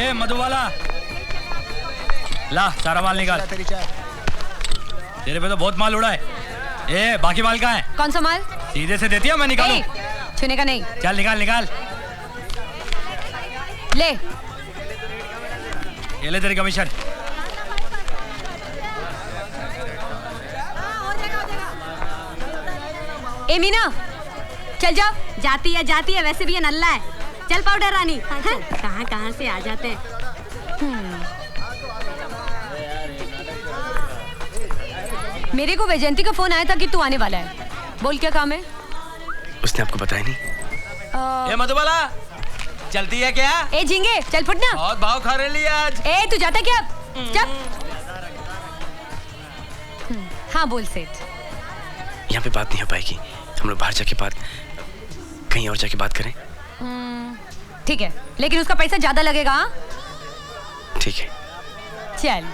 ए मधुबाला, ला सारा माल निकाल। तेरे पे तो बहुत माल उड़ा है। ए बाकी माल कहाँ है? कौन सा माल? सीधे से देती है, मैं निकालूं? छूने का नहीं। चल निकाल निकाल। ले ये ले तेरी कमीशन। ए मीना, चल जा। जाती है, वैसे भी ये नल्ला है। चल पाउडर रानी। कहाँ कहाँ से आ जाते हैं। मेरे को वैजयंती का फोन आया था कि तू आने वाला है। बोल क्या काम है? उसने आपको बताया नहीं? ए मधुबाला, चलती है क्या? ए झिंगे, चल फुटना। बहुत भाव खा रही है आज। ए तू जाता क्या? चल। हाँ बोल सेठ। यहाँ पे बात नहीं हो पाएगी, हम लोग बाहर जाके बात, कहीं और जाके बात करें। ठीक है, लेकिन उसका पैसा ज्यादा लगेगा। हाँ ठीक है। चल।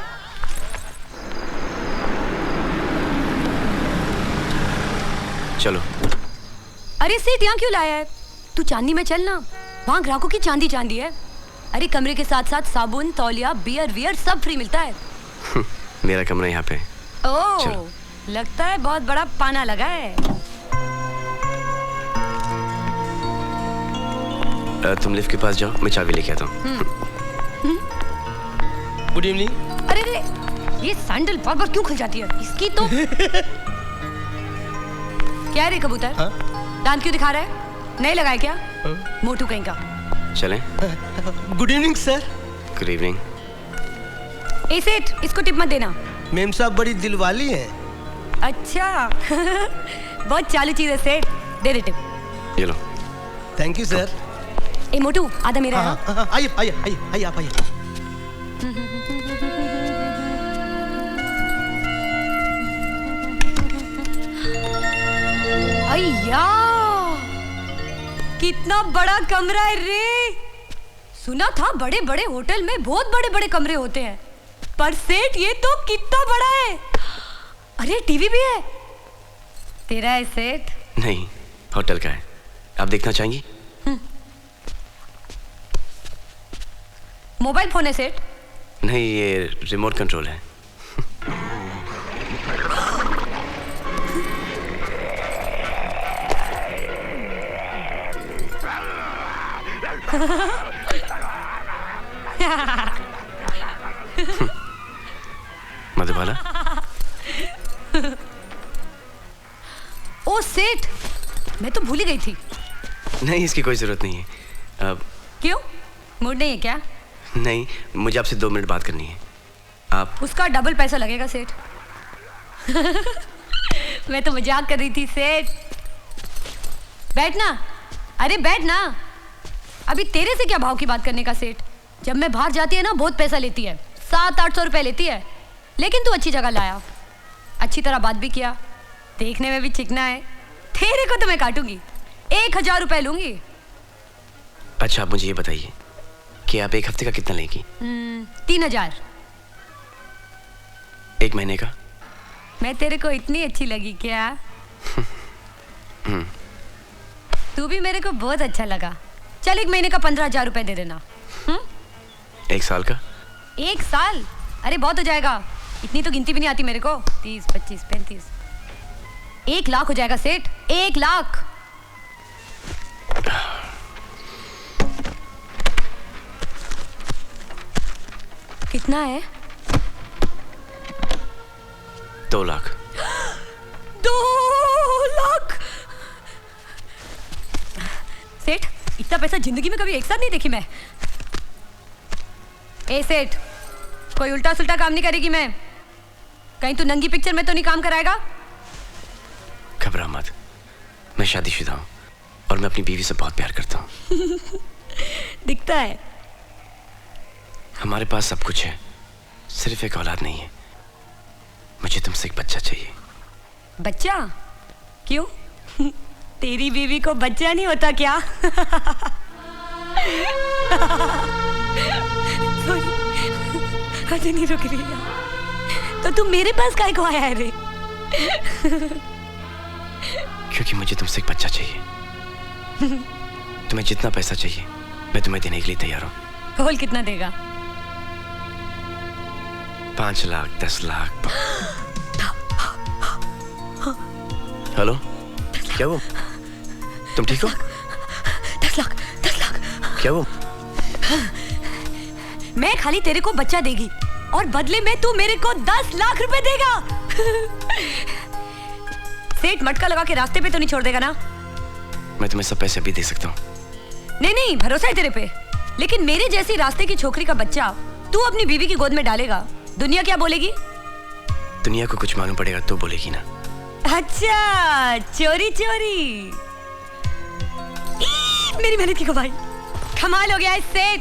चलो। अरे सेठ यहाँ क्यों लाया है? तू चांदी में चल ना, वहाँ ग्राहकों की चांदी चांदी है। अरे कमरे के साथ साथ साबुन, तौलिया, बियर वियर सब फ्री मिलता है। मेरा कमरा यहाँ पे। ओह, लगता है बहुत बड़ा पाना लगा है। तुम लिफ्ट के पास जाओ, मैं चाबी लेके आता हूँ। Good evening. अरे रे, ये सैंडल बार बार क्यों खुल जाती है? इसकी तो क्या रे कबूतर? दांत क्यों दिखा रहा है? नहीं लगाए क्या? मोटू कहीं का। चलें? Good evening sir. Good evening. ए सेठ, इसको टिप मत देना। मेम साहब बड़ी दिलवाली हैं। अच्छा बहुत चालू चीज है सेठ, दे दे टिप। ये लो। Thank you sir. ए मोटू, आधा मेरा है। आइए आइए आइए आइए आप आइए। अय्या, कितना बड़ा कमरा है रे। सुना था बड़े बड़े होटल में बहुत बड़े बड़े कमरे होते हैं, पर सेठ ये तो कितना बड़ा है। अरे टीवी भी है। तेरा है सेठ? नहीं, होटल का है। आप देखना चाहेंगी? मोबाइल फोन है सेठ? नहीं, ये रिमोट कंट्रोल है। मधुबाला। ओ सेठ, मैं तो भूल ही गई थी। नहीं, इसकी कोई जरूरत नहीं है। अब क्यों, मूड नहीं है क्या? नहीं, मुझे आपसे 2 मिनट बात करनी है। आप उसका डबल पैसा लगेगा सेठ। मैं तो मजाक कर रही थी सेठ। बैठना। अरे बैठना। अभी तेरे से क्या भाव की बात करने का सेठ? जब मैं बाहर जाती है ना बहुत पैसा लेती है, 700-800 रुपए लेती है। लेकिन तू अच्छी जगह लाया, अच्छी तरह बात भी किया, देखने में भी चिकना है। तेरे को तो मैं काटूंगी, 1000 रुपए लूंगी। अच्छा, आप मुझे ये बताइए कि आप 1 हफ्ते का कितना लेंगी? 3000। 1 महीने का? मैं तेरे को इतनी अच्छी लगी क्या? तू भी मेरे को बहुत अच्छा लगा। चल 1 महीने का 15,000 रुपए दे देना। 1 साल का? 1 साल? अरे बहुत हो जाएगा, इतनी तो गिनती भी नहीं आती मेरे को। 30, 25, 35, 1 लाख हो जाएगा सेठ। 1 लाख। कितना है? 2 लाख। 2 लाख? सेठ, इतना पैसा जिंदगी में कभी एक साथ नहीं देखी मैं। ए सेठ, कोई उल्टा सुल्टा काम नहीं करेगी मैं। कहीं तू नंगी पिक्चर में तो नहीं काम कराएगा? घबरा मत, मैं शादीशुदा हूँ और मैं अपनी बीवी से बहुत प्यार करता हूँ। दिखता है। हमारे पास सब कुछ है, सिर्फ एक औलाद नहीं है। मुझे तुमसे एक बच्चा चाहिए। बच्चा? क्यों? तेरी बीवी को बच्चा नहीं होता क्या? अरे नहीं रुक रही। तो तुम मेरे पास काहे को आया है रे? क्योंकि मुझे तुमसे एक बच्चा चाहिए। तुम्हें जितना पैसा चाहिए मैं तुम्हें देने के लिए तैयार हूँ। बोल कितना देगा? 5 लाख 10 लाख। हेलो, क्या वो? तुम ठीक हो? 10 लाख 10 लाख। क्या वो? मैं खाली तेरे को बच्चा देगी और बदले में तू मेरे को 10 लाख रुपए देगा। सेठ मटका लगा के रास्ते पे तो नहीं छोड़ देगा ना? मैं तुम्हें सब पैसे भी दे सकता हूँ। नहीं नहीं, भरोसा है तेरे पे, लेकिन मेरे जैसी रास्ते की छोकरी का बच्चा तू अपनी बीवी की गोद में डालेगा, दुनिया क्या बोलेगी? दुनिया को कुछ मालूम पड़ेगा तो बोलेगी ना। अच्छा, चोरी चोरी। मेरी मेहनत की कमाई। कमाल हो गया है सेठ।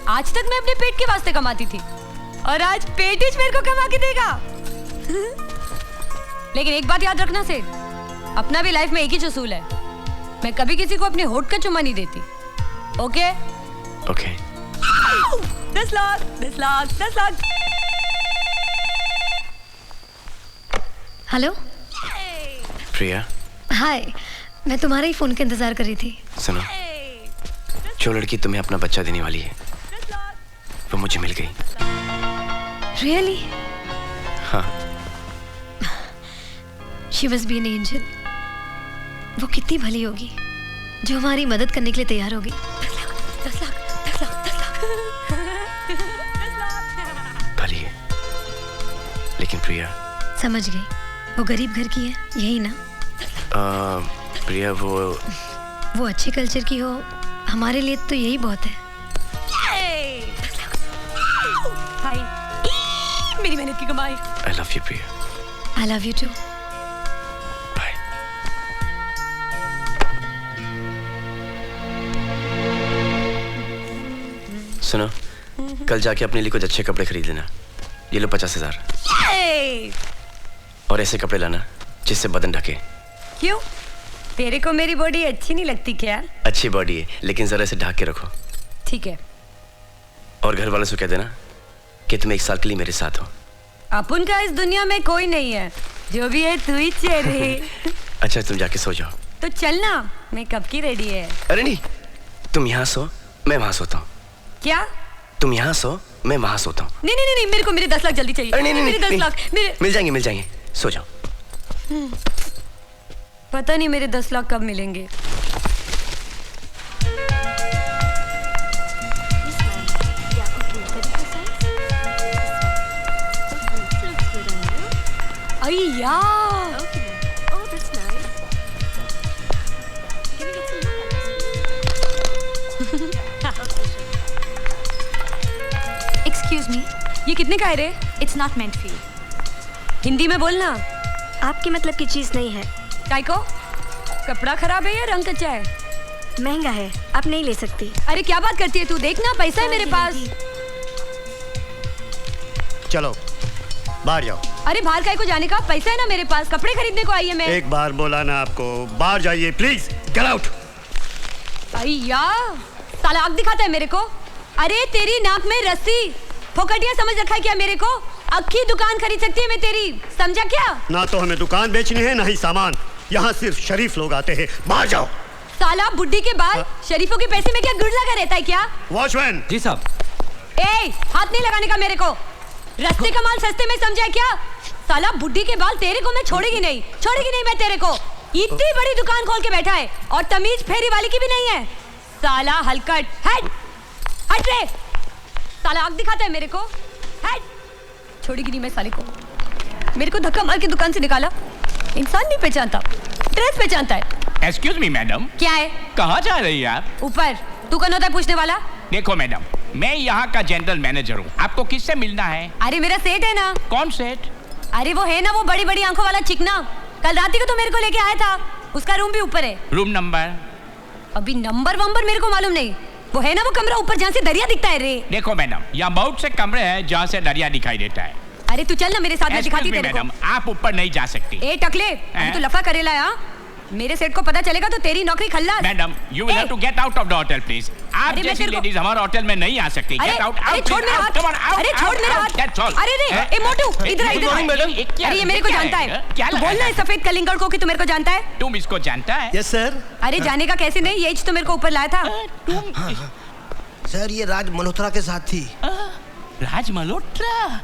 आज तक मैं अपने पेट के वास्ते कमाती थी और आज पेटिश मेरे को कमा के देगा। लेकिन एक बात याद रखना सेठ, अपना भी लाइफ में एक ही उसूल है, मैं कभी किसी को अपने होठ का चुम्मा नहीं देती। Okay? Okay. 10 lakh 10 lakh 10 lakh. Hello Priya, hi, मैं तुम्हारे ही फोन का इंतजार कर रही थी। सुनो, जो लड़की तुम्हें अपना बच्चा देने वाली है वो मुझे मिल गई। रियली? हाँ। She must be an angel. वो कितनी भली होगी जो हमारी मदद करने के लिए तैयार होगी। 10 लाख 10 लाख 10 लाख। भली है, लेकिन प्रिया। समझ गई, वो गरीब घर की है, यही ना? प्रिया वो अच्छे कल्चर की हो, हमारे लिए तो यही बहुत है। भाई, मेरी मेहनत की कमाई। I love you Priya. I love you too. Bye. सुनो, कल जाके अपने लिए कुछ अच्छे कपड़े खरीद लेना। ये लो 50,000। और ऐसे कपड़े लाना जिससे बदन ढके। क्यों? तेरे को मेरी बॉडी अच्छी नहीं लगती क्या? अच्छी बॉडी है, लेकिन जरा से ढक के रखो। ठीक है। और घर वालों से कह देना कि तुम 1 साल के लिए मेरे साथ हो। अपन का इस दुनिया में कोई नहीं है, जो भी है तू ही चेहरे। अच्छा, तुम जाके सो जाओ। तो चलना, मैं कब की रेडी है। अरे नहीं, तुम यहाँ सो, मैं वहां सोता हूँ। क्या? तुम यहाँ सो, मैं वहां सोता हूँ। नहीं नहीं नहीं, मेरे को मेरे 10 लाख जल्दी चाहिए। अरे नहीं, मेरे 10 लाख मेरे। मिल जाएंगे, सो जाओ। पता नहीं मेरे 10 लाख कब मिलेंगे। अय्या, एक्सक्यूज मी, ये कितने का है रे? It's not meant for you. Hindi में बोलना। आपके मतलब की चीज नहीं है। काय को? कपड़ा खराब है या रंग कच्चा है? महंगा है, आप नहीं ले सकती। अरे क्या बात करती है तू? देखना, पैसा है मेरे पास। चलो बाहर जाओ। अरे बाहर काय को जाने का? पैसा है ना मेरे पास, कपड़े खरीदने को आई है मैं। एक बार बोला ना आपको, बाहर जाइए प्लीज, गेट आउट। अय्या, साला आग दिखाता है मेरे को। अरे तेरी नाक में रस्सी, फोकटिया समझ रखा है क्या मेरे को? अक्की दुकान खरीद सकती है मैं तेरी, समझा क्या? ना तो हमें दुकान बेचनी है, ना ही सामान। यहाँ सिर्फ शरीफ लोग आते हैं, बाहर जाओ। साला बुड्ढी के बाल, शरीफों के पैसे में क्या गुड़ लगा रहता है क्या? वॉचमैन। जी साहब। ए, हाथ नहीं लगाने का मेरे को। रस्ते का माल सस्ते में समझा क्या? साला बुड्ढी के बाल, तेरे को मैं छोड़ेगी नहीं मैं तेरे को। इतनी बड़ी दुकान खोल के बैठा है और तमीज फेरी वाली की भी नहीं है। साला हलकट, हट रे। साला आग दिखाता है मेरे को, हट। छोड़ेगी नहीं मैं साले को। मेरे को धक्का मार के दुकान से निकाला। इंसान नहीं पहचानता, ड्रेस पहचानता है। Excuse me madam. क्या है? कहाँ जा रही है आप? ऊपर। तू कौन होता है पूछने वाला? देखो मैडम, मैं यहाँ का जनरल मैनेजर हूँ। आपको किससे मिलना है? अरे मेरा सेठ है ना। कौन सेठ? अरे वो है ना, वो बड़ी बड़ी आंखों वाला चिकना, कल रात ही को तो मेरे को लेके आया था। उसका रूम भी ऊपर है। Room number? अभी नंबर वंबर मेरे को मालूम नहीं। वो है ना वो कमरा ऊपर जहाँ से दरिया दिखता है रे। देखो मैडम, यहाँ बहुत से कमरे हैं जहाँ से दरिया दिखाई देता है। अरे तू चल ना मेरे साथ, में दिखाती तेरे को। मैडम, आप ऊपर नहीं जा सकती। ए टकले, अभी तू लफा करेला है? मेरे सेठ को पता चलेगा तो तेरी नौकरी खल्लास। Madam, you will have to get out of the hotel please. आप अरे जैसी लेडीज हमारे होटल में नहीं आ सकती। Get out. अरे छोड़ मेरा हाथ। अरे छोड़ मेरा हाथ। अरे रे, ए मोटू, इधर अरे ये मेरे को जानता है। तू बोलना है सफेद कलिंगड़ को कि तू मेरे को जानता है। तुम इसको जानता है? Yes sir. अरे जाने का कैसे नहीं, ये तो मेरे को ऊपर लाया था। सर ये राज मल्होत्रा के साथ थी। राज मल्होत्रा?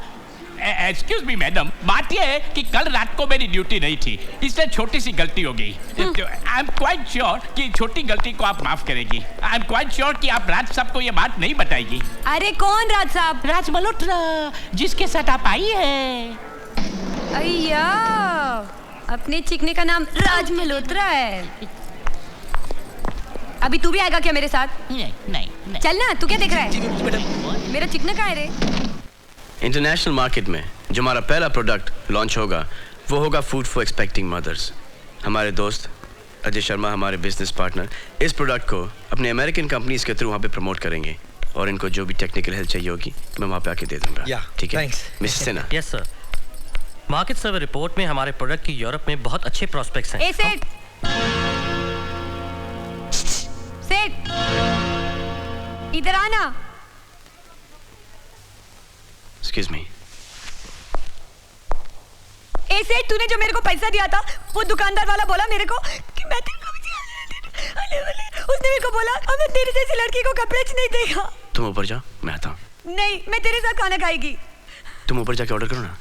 एक्सक्यूज मी मैडम, बात यह है कि कल रात को मेरी ड्यूटी नहीं थी, इसलिए छोटी सी गलती हो गई। आई एम क्वाइट श्योर कि छोटी गलती को आप माफ करेगी। आई एम क्वाइट श्योर कि आप राज साहब को ये बात नहीं बताएगी। अरे कौन राज साहब? राज मल्होत्रा, जिसके साथ आप आई है। अय्या, अपने चिकने का नाम राज मल्होत्रा है। अभी तू भी आएगा क्या मेरे साथ? नहीं। चल ना, तू क्या देख रहा है? मेरा चिकना कहाँ है रे? इंटरनेशनल मार्केट में जो हमारा पहला प्रोडक्ट लॉन्च होगा वो होगा फूड फॉर एक्सपेक्टिंग मदर्स। हमारे दोस्त अजय शर्मा, हमारे बिजनेस पार्टनर, इस प्रोडक्ट को अपने अमेरिकन कंपनीज के थ्रू वहाँ पे प्रमोट करेंगे और इनको जो भी टेक्निकल हेल्प चाहिए होगी मैं वहाँ पे आके दे दूंगा। ठीक है mister Sinha? Yes sir. Market survey report में हमारे प्रोडक्ट की यूरोप में बहुत अच्छे प्रोस्पेक्ट्स हैं। ए सेठ, सेठ इधर आना। Excuse me. ए सेठ, तूने जो मेरे को पैसा दिया था वो दुकानदार वाला बोला मेरे को कि मैं तेरे को उसने मेरे को बोला अब मैं तेरी जैसी लड़की को कपड़े नहीं देगा। तुम ऊपर जाओ, मैं आता हूँ। नहीं, मैं तेरे साथ खाना खाएगी। तुम ऊपर जाके ऑर्डर करो ना।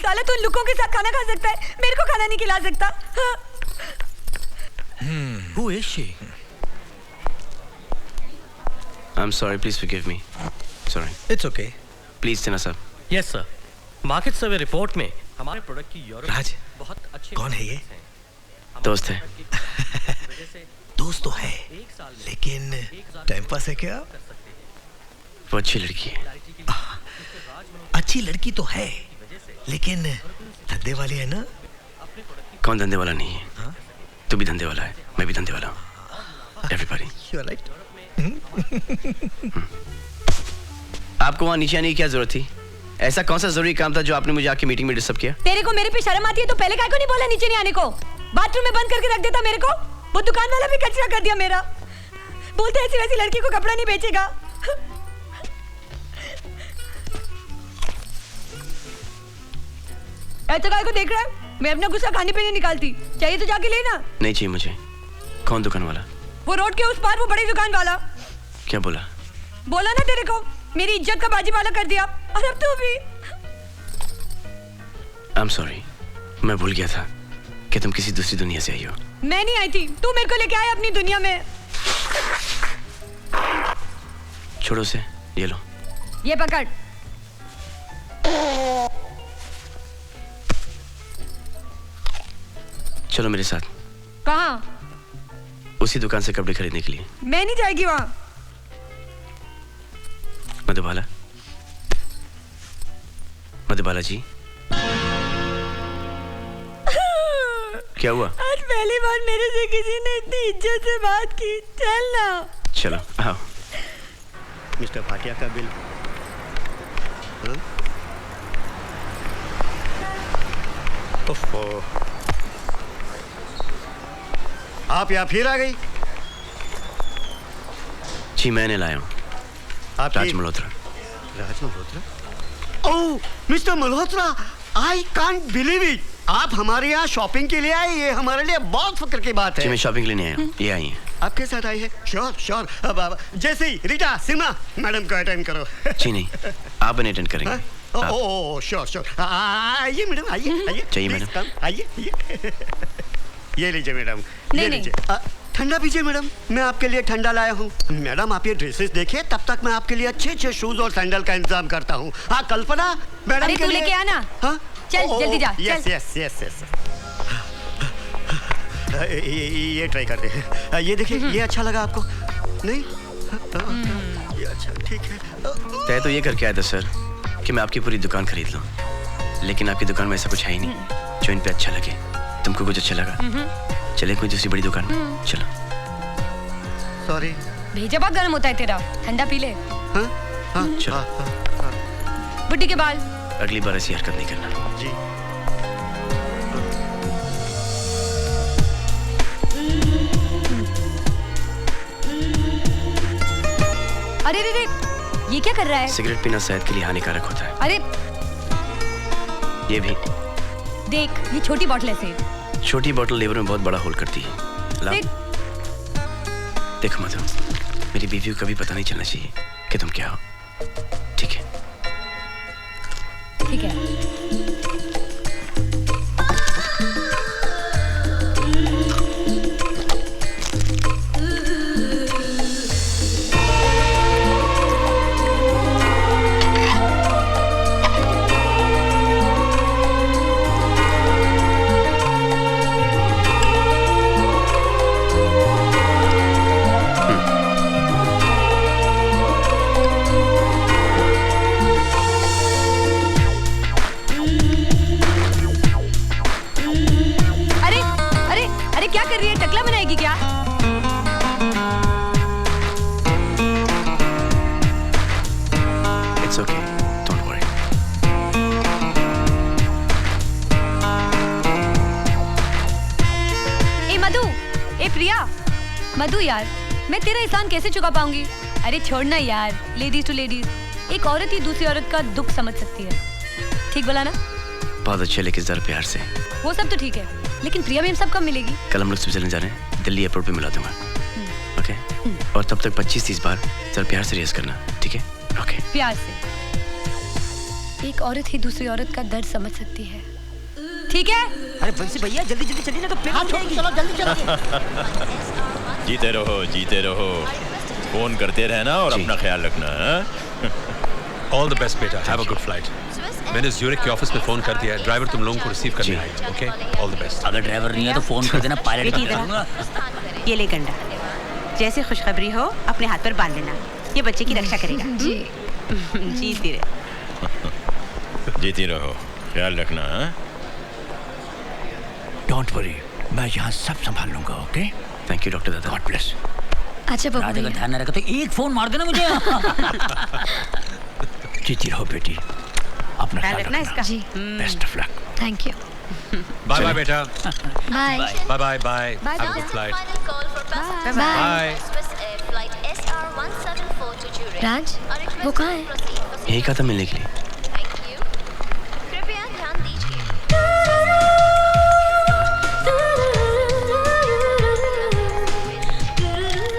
साला तू लुकों के साथ खाना खा सकता है, मेरे को खाना नहीं खिला सकता। हाँ। Who is she? I'm sorry, please forgive me. Sorry. It's okay. Please Sinha साहब। Yes sir. Market survey report में हमारे प्रोडक्ट की यूरोप राज, बहुत अच्छे कौन है ये? दोस्त है। दोस्त तो है, लेकिन टाइम पास है क्या? वो अच्छी लड़की है। अच्छी लड़की तो है, लेकिन धंधे वाली है ना? कौन धंधे वाला नहीं है? हाँ? तू भी धंधे वाला है, मैं भी धंधे वाला हूँ। Everybody. You are right. आपको वहाँ नीचे आने की क्या जरूरत थी? ऐसा कौन सा जरूरी काम था जो आपने मुझे आके मीटिंग में डिस्टर्ब किया? तेरे को मेरे पे शर्म आती है तो पहले काहे को नहीं बोला नीचे नहीं आने को? बाथरूम में बंद करके रख देता मेरे को। वो दुकान वाला भी कचरा कर दिया मेरा। बोलते ऐसी वैसी लड़की को कपड़ा नहीं बेचेगा। ऐसा काहे को देख रहा है? मैं अपना गुस्सा खाने पे नहीं निकालती। चाहिए तो जाके लेना। नहीं चाहिए मुझे। कौन दुकान वाला? वो रोड के उस पार वो बड़ी दुकान वाला। क्या बोला? बोला ना तेरे को, मेरी इज्जत का बाजी वाला कर दिया। और अब तू भी। I'm sorry, मैं भूल गया था कि तुम किसी दूसरी दुनिया से आई हो। मैं नहीं आई थी, तू मेरे को लेके आया अपनी दुनिया में। छोड़ो से, ये लो। ये पकड़। चलो मेरे साथ। कहाँ? उसी दुकान से कपड़े खरीदने के लिए। मैं नहीं जाएगी वहाँ। मधुबाला, मधुबाला जी। क्या हुआ? आज पहली बार मेरे से किसी ने इतनी इज्जत से बात की। चल ना। चलो आओ। मिस्टर भाटिया का बिल। हाँ? ओफो, आप यहाँ फिर आ गई? जी मैंने लाया हूँ। आप Raj Malhotra. Raj Malhotra? Oh mister Malhotra, I can't believe it. आप हमारे यहाँ शॉपिंग के लिए आए, ये हमारे लिए बहुत फक्र की बात है। जी मैं शॉपिंग लेने आया हूँ, ये आई हैं। आपके साथ आई है? Sure sure. अब जैसे ही रीटा सिन्हा मैडम को अटेंड करो। जी नहीं, आप इन्हें अटेंड करेंगे। Oh sure sure. आइए मैडम, आइए आइए। चाहिए मैडम? आइए। ये लीजिए मैडम, नहीं, ये लीजिए। ठंडा पीजिए मैडम, मैं आपके लिए ठंडा लाया हूँ। मैडम आप ये ड्रेसेस देखिए, तब तक मैं आपके लिए अच्छे अच्छे शूज और सैंडल का इंतजाम करता हूँ। हाँ कल्पना मैडम अरे के तू लिए। लेके आना। हाँ चल जल्दी जा। Yes yes yes yes. ये ट्राई करते हैं। ये देखिए, ये अच्छा लगा आपको? नहीं? ये अच्छा, ठीक है। तय तो ये करके आया था सर कि मैं आपकी पूरी दुकान खरीद लूँ, लेकिन आपकी दुकान में ऐसा कुछ है ही नहीं जो इन पे अच्छा लगे। तुमको कुछ अच्छा लगा? चले कोई दूसरी बड़ी दुकान। चलो। सॉरी। भेजा बहुत गर्म होता है तेरा, ठंडा पी ले। हाँ हाँ चलो। बुड्ढी के बाल। अगली बार ऐसी हरकत नहीं करना। जी। अरे रे रे, ये क्या कर रहा है? सिगरेट पीना सेहत के लिए हानिकारक होता है। अरे ये भी देख, ये छोटी बॉटल है सेठ। छोटी बोतल लीवर में बहुत बड़ा होल करती है। ला। देख। देखो मधु, मेरी बीवी को कभी पता नहीं चलना चाहिए कि तुम क्या हो, ठीक है? ठीक है। क्या कर रही है? टकला बनाएगी क्या? It's okay. Don't worry. ए मधु, ए प्रिया, मधु यार, मैं तेरा एहसान कैसे चुका पाऊंगी? अरे छोड़ना यार, लेडीज टू लेडीज, एक औरत ही दूसरी औरत का दुख समझ सकती है। ठीक बोला ना? बहुत अच्छे, लेकिन जरा प्यार से। वो सब तो ठीक है, लेकिन प्रिया मैम सब कब मिलेगी? कल हम लोग स्विट्जरलैंड जा रहे हैं, दिल्ली एयरपोर्ट पे मिला दूंगा। ओके? और तब तक 25-30 बार जरा प्यार से रेस करना, ठीक है? ओके? प्यार से। एक औरत ही दूसरी औरत का दर्द समझ सकती है। ठीक है? अरे बंसी भैया जल्दी जल्दी चलिए ना तो पेट फट जाएगी। चलो जल्दी चलो। जीते रहो, फोन करते रहना और अपना ख्याल रखना। ऑल द बेस्ट बेटा, हैव अ गुड फ्लाइट। मैंने ज़्यूरिख के ऑफिस में फोन कर दिया है, ड्राइवर तुम लोगों को रिसीव करने आएगा। Okay, all the best. अगर ड्राइवर नहीं है तो फोन कर देना, पायलट की तरह। ये ले गंडा, जैसे खुशखबरी हो अपने हाथ पर बांध लेना, ये बच्चे की रक्षा करेगा। जी जीती रहे। जीती रहो, ख्याल रखना। डोंट वरी, मैं यहाँ सब संभाल लूंगा। ओके? थैंक यू डॉक्टर दादा। God bless. अच्छा बाबू, राजा का ध्यान न रखा तो एक फोन मार देना मुझे। जीती रहो बेटी, अपना ख्याल रखना इसका। जी, best of luck. Thank you. Bye bye बेटा। Bye bye bye bye. Have a good flight. Bye. Raj, वो कहाँ है? यही कहा था मिलने के लिए।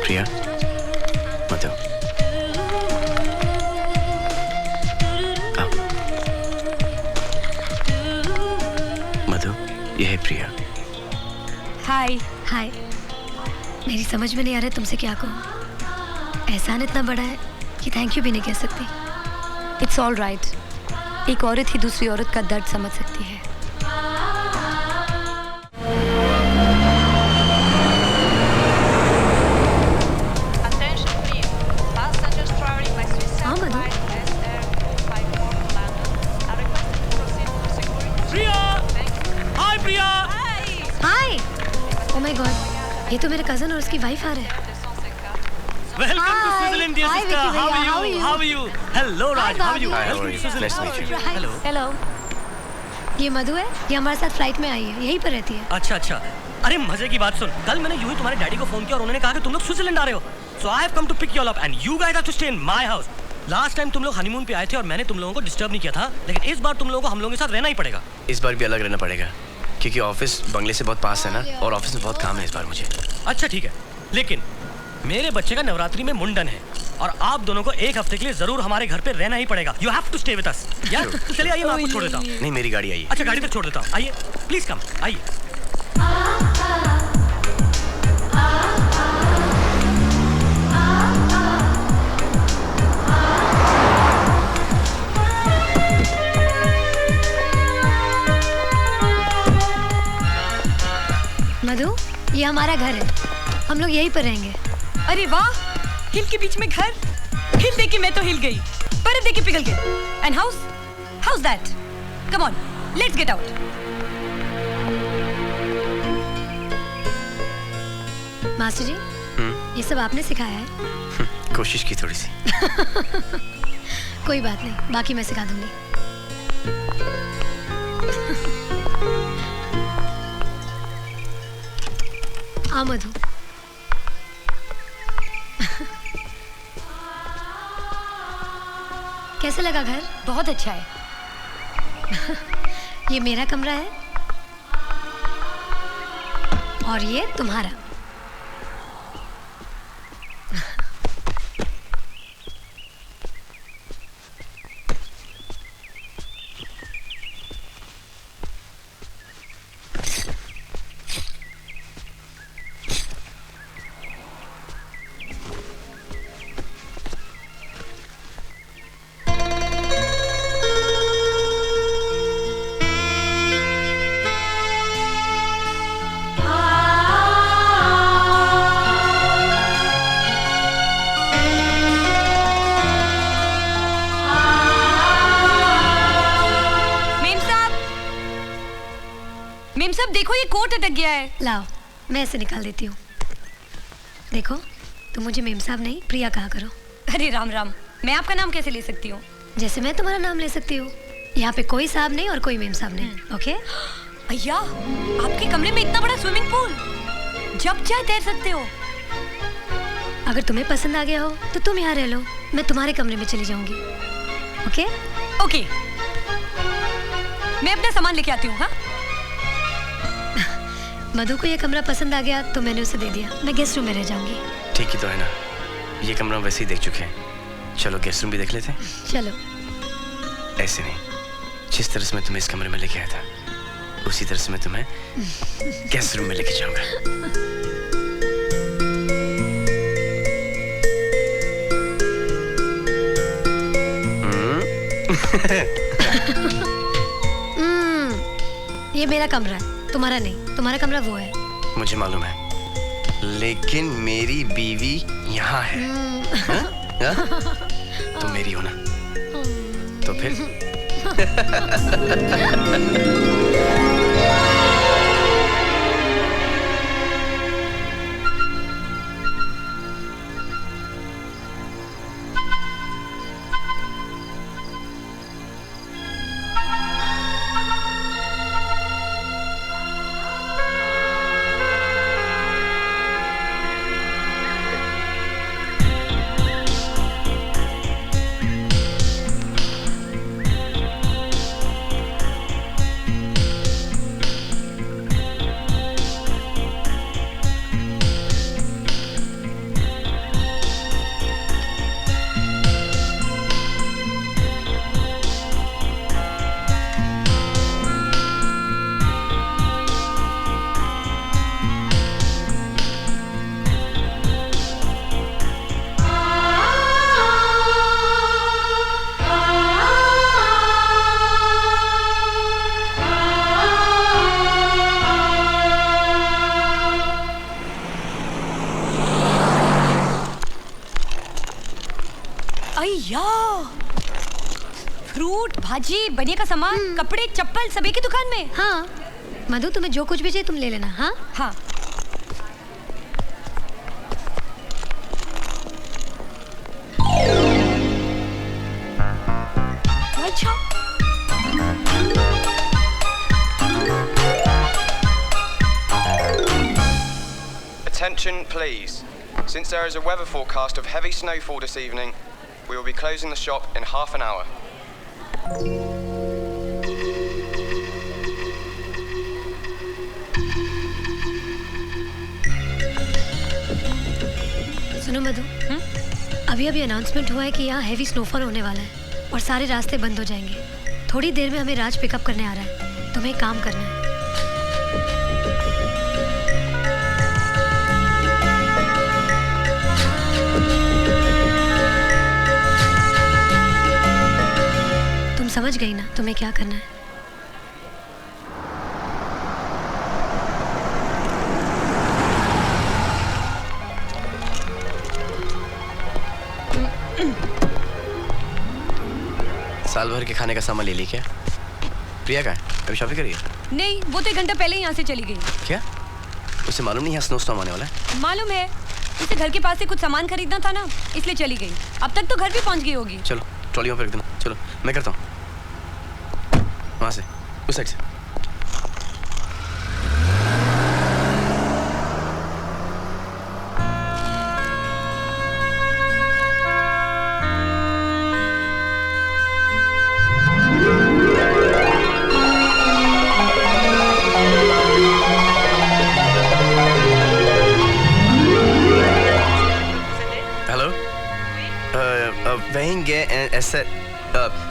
प्रिया, मत आओ। मधु, ये है प्रिया। हाय। हाय। मेरी समझ में नहीं आ रहा है तुमसे क्या कहूँ। एहसान इतना बड़ा है कि थैंक यू भी नहीं कह सकती। It's all right. एक औरत ही दूसरी औरत का दर्द समझ सकती है। हाँ मधु। प्रिया, हाय प्रिया। हाय। ओह माय गॉड, ये तो मेरे कजन और उसकी वाइफ आ रहे हैं। Welcome to Switzerland, dear Hi, sister. Vicky How भैया, are you? How are you? Hello, Raj. How are you? Hi, how are Welcome you? to Switzerland. Nice to meet you. Hello. Hello. ये मधु है, ये हमारे साथ flight में आई है, यहीं पर रहती है। अच्छा अच्छा, अरे मजे की बात सुन, कल मैंने यूं ही तुम्हारे डैडी को फोन किया और उन्होंने कहा कि तुम लोग स्विट्जरलैंड आ रहे हो। So I have come to pick you all up and you guys have to stay in my house. Last time तुम लोग हनीमून पे आए थे और मैंने तुम लोगों को डिस्टर्ब नहीं किया था, लेकिन इस बार तुम लोगों को हम लोगों के साथ रहना ही पड़ेगा। इस बार भी अलग रहना पड़ेगा, क्योंकि ऑफिस बंगले से बहुत पास है ना, और ऑफिस में बहुत काम है इस बार मुझे। अच्छा ठीक है, लेकिन मेरे बच्चे का नवरात्रि में मुंडन है और आप दोनों को एक हफ्ते के लिए जरूर हमारे घर पे रहना ही पड़ेगा। You have to stay with us. यार चलिए आइए, मैं आपको छोड़ देता हूँ। नहीं, मेरी गाड़ी आई है। अच्छा गाड़ी तक छोड़ देता हूँ, आइए प्लीज कम, आइए। मधु, ये हमारा घर है, हम लोग यहीं पर रहेंगे। अरे वाह, हिल के बीच में घर। हिल देके मैं तो हिल गई, बर्फ देके पिघल गई। And how's that? Come on, let's get out. Master ji, ये सब आपने सिखाया है? कोशिश की थोड़ी सी। कोई बात नहीं, बाकी मैं सिखा दूंगी। हाँ मधु। कैसा लगा घर? बहुत अच्छा है। ये मेरा कमरा है और ये तुम्हारा। देखो ये कोट अटक गया है। लाओ मैं इसे निकाल देती हूँ। देखो तुम मुझे मेम साहब नहीं प्रिया कहा करो। अरे राम राम, मैं आपका नाम कैसे ले सकती हूँ? जैसे मैं तुम्हारा नाम ले सकती हूँ। यहाँ पे कोई साहब नहीं और कोई मेम साहब नहीं। ओके? भैया आपके कमरे में इतना बड़ा स्विमिंग पूल, जब चाहे तैर सकते हो। अगर तुम्हें पसंद आ गया हो तो तुम यहाँ रह लो, मैं तुम्हारे कमरे में चली जाऊंगी। ओके? ओके, मैं अपना सामान लेके आती हूँ। हाँ मधु को ये कमरा पसंद आ गया तो मैंने उसे दे दिया। मैं गेस्ट रूम में रह जाऊंगी। ठीक ही तो है ना, ये कमरा वैसे ही देख चुके हैं। चलो गेस्ट रूम भी देख लेते हैं। चलो। ऐसे नहीं, जिस तरह से मैं तुम्हें इस कमरे में लेके आया था उसी तरह से मैं तुम्हें गेस्ट रूम में लेके जाऊंगा। ये मेरा कमरा है, तुम्हारा नहीं। तुम्हारा कमरा वो है। मुझे मालूम है, लेकिन मेरी बीवी यहाँ है। हाँ? तुम मेरी हो ना, तो फिर फ्रूट, भाजी, बनिए का सामान, कपड़े, चप्पल सब एक ही दुकान में। हाँ मधु, तुम्हें जो कुछ भी चाहिए तुम ले लेना। हाँ हाँ। अच्छा Attention please. Since there is a weather forecast of heavy snowfall this evening, we will be closing the shop in half an hour. सुनो मधु, अभी अभी अनाउंसमेंट हुआ है कि यहाँ हैवी स्नोफॉल होने वाला है और सारे रास्ते बंद हो जाएंगे। थोड़ी देर में हमें राज पिकअप करने आ रहा है। तुम्हें काम करना है। तुम समझ गई ना तुम्हें क्या करना है? साल भर के खाने का सामान ले ली क्या? प्रिया का है? अभी शॉपिंग करी है? नहीं, वो तो 1 घंटा पहले ही यहाँ से चली गई। क्या? उसे मालूम नहीं यहाँ स्नो स्टॉर्म आने वाला है? मालूम है, उसे घर के पास से कुछ सामान खरीदना था ना, इसलिए चली गई। अब तक तो घर भी पहुँच गई होगी। चलो ट्रॉलियों पर रख देना। चलो मैं करता हूँ, वहाँ से, उस साइड से।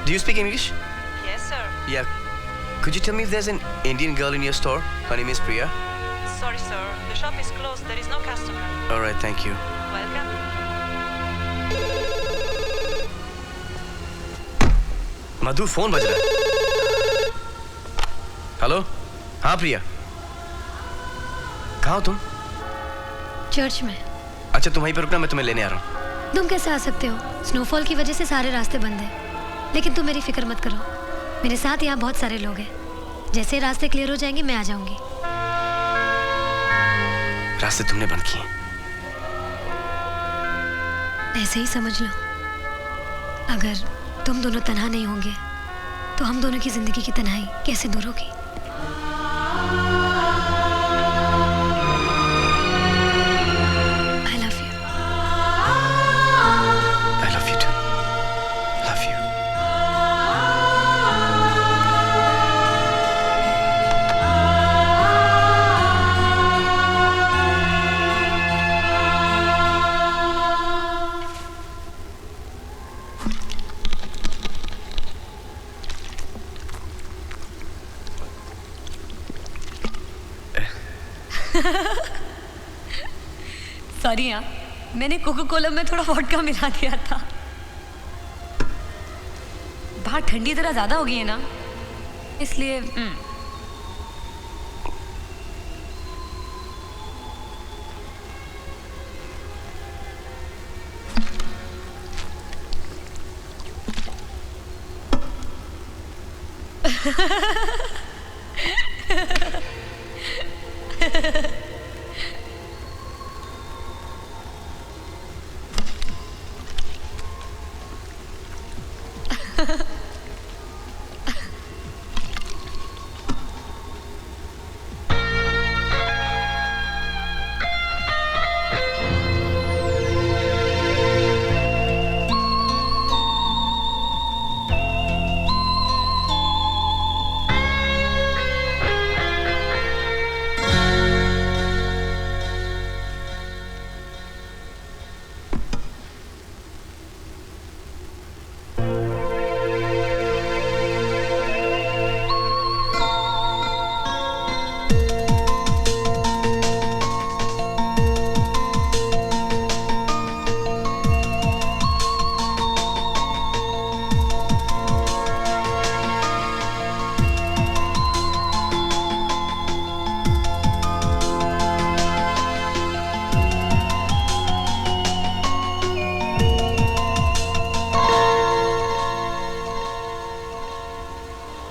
Do you speak English? Yes, sir. Yeah. Could you tell me if there's an Indian girl in your store? Her name is Priya. Sorry, sir. The shop is closed. There is no customer. All right, thank you. Welcome. Madhu, phone बज रहा है। Hello, हाँ प्रिया, कहाँ हो तुम? Church में। अच्छा तुम वहीं पर रुकना, मैं तुम्हें लेने आ रहा हूँ। तुम कैसे आ सकते हो? स्नोफॉल की वजह से सारे रास्ते बंद हैं। लेकिन तुम मेरी फिक्र मत करो, मेरे साथ यहाँ बहुत सारे लोग हैं। जैसे रास्ते क्लियर हो जाएंगे मैं आ जाऊंगी। रास्ते तुमने बंद किए। ऐसे ही समझ लो, अगर तुम दोनों तन्हा नहीं होंगे तो हम दोनों की जिंदगी की तन्हाई कैसे दूर होगी। I love you. I love you too. Love you. Sorry हाँ, मैंने कोको कोला में थोड़ा वोडका मिला दिया था। बाहर ठंडी तरह ज्यादा हो गई है ना, इसलिए